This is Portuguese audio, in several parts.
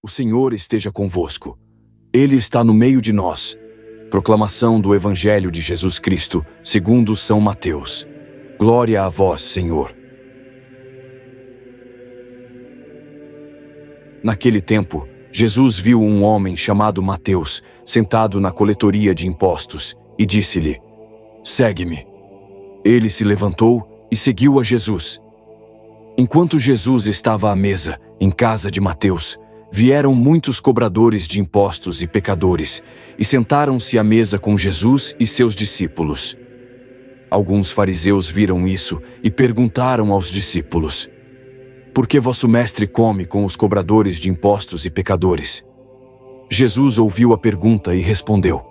O Senhor esteja convosco. Ele está no meio de nós. Proclamação do Evangelho de Jesus Cristo, segundo São Mateus. Glória a vós, Senhor. Naquele tempo, Jesus viu um homem chamado Mateus, sentado na coletoria de impostos, e disse-lhe: "Segue-me." Ele se levantou e seguiu a Jesus. Enquanto Jesus estava à mesa, em casa de Mateus, vieram muitos cobradores de impostos e pecadores, e sentaram-se à mesa com Jesus e seus discípulos. Alguns fariseus viram isso e perguntaram aos discípulos: "Por que vosso mestre come com os cobradores de impostos e pecadores?" Jesus ouviu a pergunta e respondeu: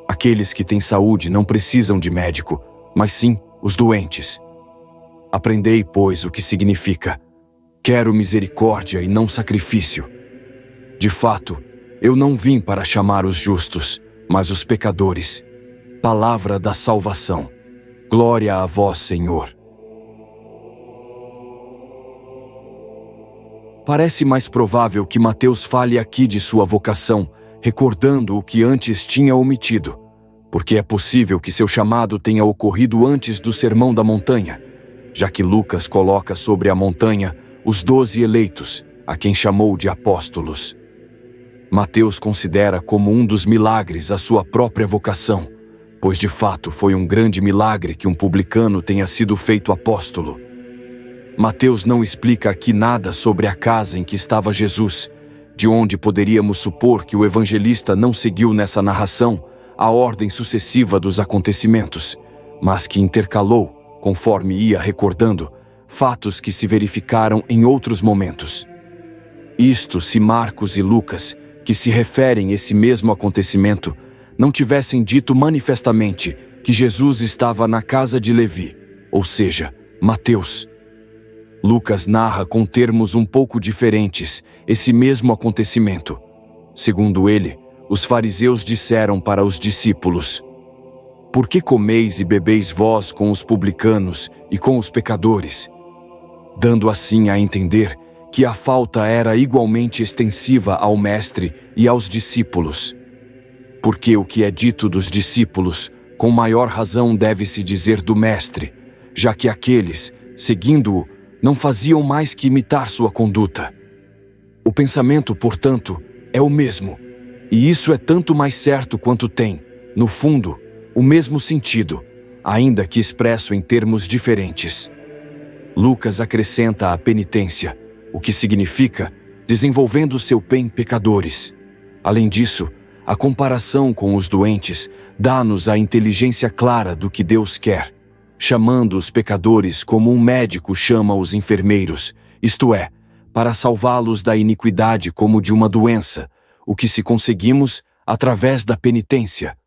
"Aqueles que têm saúde não precisam de médico, mas sim os doentes. Aprendei, pois, o que significa: quero misericórdia e não sacrifício. De fato, eu não vim para chamar os justos, mas os pecadores." Palavra da salvação. Glória a vós, Senhor. Parece mais provável que Mateus fale aqui de sua vocação, recordando o que antes tinha omitido, porque é possível que seu chamado tenha ocorrido antes do Sermão da Montanha, já que Lucas coloca sobre a montanha os 12 eleitos, a quem chamou de apóstolos. Mateus considera como um dos milagres a sua própria vocação, pois de fato foi um grande milagre que um publicano tenha sido feito apóstolo. Mateus não explica aqui nada sobre a casa em que estava Jesus, de onde poderíamos supor que o evangelista não seguiu nessa narração a ordem sucessiva dos acontecimentos, mas que intercalou, conforme ia recordando, fatos que se verificaram em outros momentos. Isto se Marcos e Lucas, que se referem a esse mesmo acontecimento, não tivessem dito manifestamente que Jesus estava na casa de Levi, ou seja, Mateus. Lucas narra com termos um pouco diferentes esse mesmo acontecimento. Segundo ele, os fariseus disseram para os discípulos: "Por que comeis e bebeis vós com os publicanos e com os pecadores?" Dando assim a entender que a falta era igualmente extensiva ao mestre e aos discípulos. Porque o que é dito dos discípulos, com maior razão deve-se dizer do mestre, já que aqueles, seguindo-o, não faziam mais que imitar sua conduta. O pensamento, portanto, é o mesmo, e isso é tanto mais certo quanto tem, no fundo, o mesmo sentido, ainda que expresso em termos diferentes. Lucas acrescenta a penitência, o que significa desenvolvendo seu bem pecadores. Além disso, a comparação com os doentes dá-nos a inteligência clara do que Deus quer, chamando os pecadores como um médico chama os enfermeiros, isto é, para salvá-los da iniquidade como de uma doença, o que se conseguimos através da penitência,